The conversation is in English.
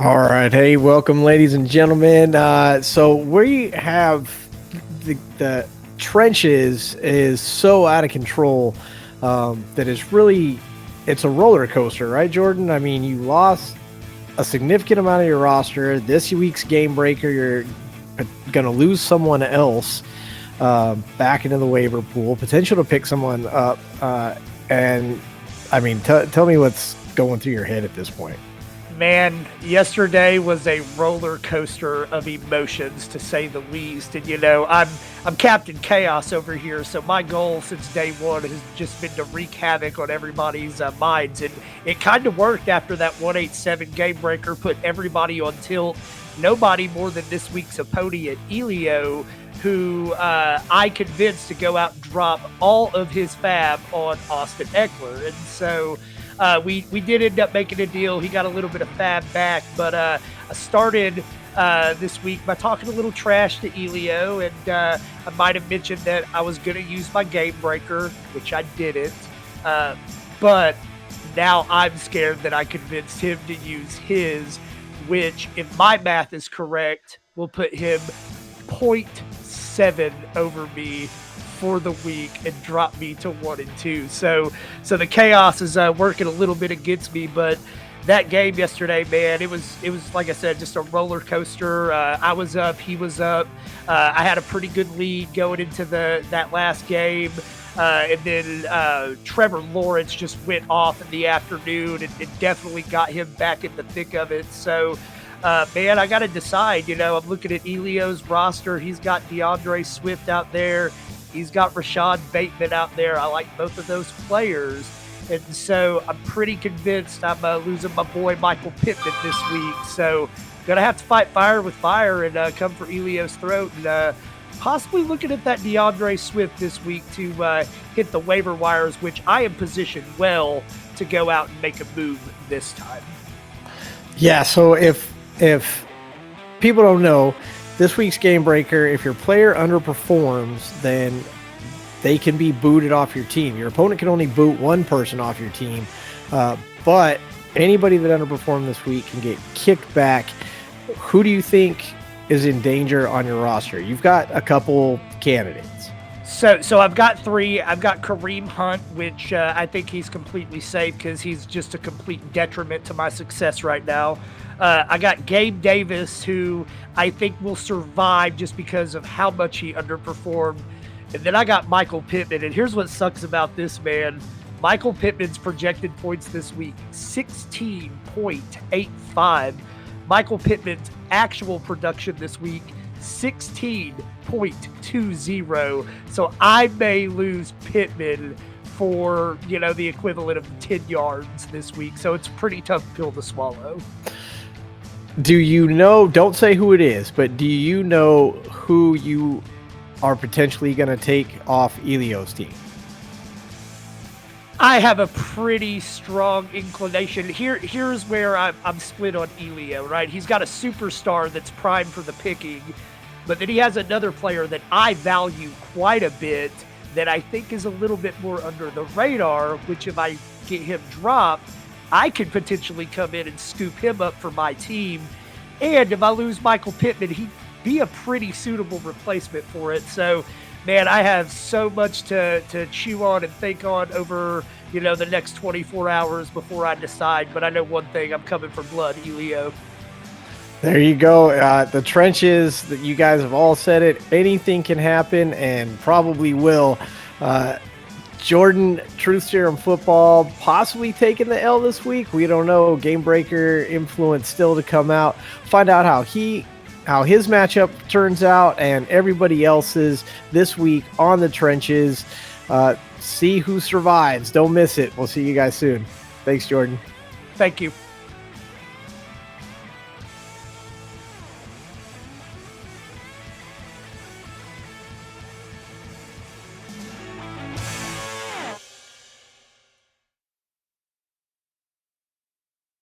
All right. Hey, welcome, ladies and gentlemen. So we have the trenches is so out of control that it's a roller coaster, right, Jordan? I mean, you lost a significant amount of your roster. This week's game breaker, you're going to lose someone else back into the waiver pool, potential to pick someone up. And I mean, tell me what's going through your head at this point. Man, yesterday was a roller coaster of emotions, to say the least. And I'm Captain Chaos over here, so my goal since day one has just been to wreak havoc on everybody's minds. And it kind of worked after that 187 game breaker put everybody on tilt. Nobody more than this week's opponent, Elio, who I convinced to go out and drop all of his fab on Austin Eckler. And so we did end up making a deal. He got a little bit of fab back, but I started this week by talking a little trash to Elio, and I might have mentioned that I was going to use my game breaker, which I didn't. But now I'm scared that I convinced him to use his, which, if my math is correct, will put him 0.7 over me for the week and drop me to 1-2. So the chaos is working a little bit against me, but that game yesterday, man, it was like I said, just a roller coaster. I was up, he was up. I had a pretty good lead going into that last game. And then Trevor Lawrence just went off in the afternoon and definitely got him back in the thick of it. So man, I got to decide. I'm looking at Elio's roster. He's got DeAndre Swift out there. He's got Rashad Bateman out there. I like both of those players. And so I'm pretty convinced I'm losing my boy Michael Pittman this week. So going to have to fight fire with fire and come for Elio's throat. And possibly looking at that DeAndre Swift this week to hit the waiver wires, which I am positioned well to go out and make a move this time. Yeah, so if people don't know, this week's game breaker, if your player underperforms, then they can be booted off your team. Your opponent can only boot one person off your team, but anybody that underperformed this week can get kicked back. Who do you think is in danger on your roster? You've got a couple candidates. So I've got three. I've got Kareem Hunt, which I think he's completely safe because he's just a complete detriment to my success right now. I got Gabe Davis, who I think will survive just because of how much he underperformed. And then I got Michael Pittman. And here's what sucks about this, man. Michael Pittman's projected points this week, 16.85. Michael Pittman's actual production this week, 16.20. So I may lose Pittman for, the equivalent of 10 yards this week. So it's a pretty tough pill to swallow. Do you know, don't say who it is, but do you know who you are potentially going to take off Elio's team? I have a pretty strong inclination. Here's where I'm split on Elio, right? He's got a superstar that's primed for the picking, but then he has another player that I value quite a bit that I think is a little bit more under the radar, which if I get him dropped, I could potentially come in and scoop him up for my team. And if I lose Michael Pittman, he'd be a pretty suitable replacement for it. So, man, I have so much to chew on and think on over, the next 24 hours before I decide. But I know one thing, I'm coming for blood, Elio. There you go. The trenches, that you guys have all said it. Anything can happen and probably will. Jordan, Truth Serum Football, possibly taking the L this week. We don't know. Game breaker influence still to come out. Find out how his matchup turns out and everybody else's this week on the trenches. See who survives. Don't miss it. We'll see you guys soon. Thanks, Jordan. Thank you.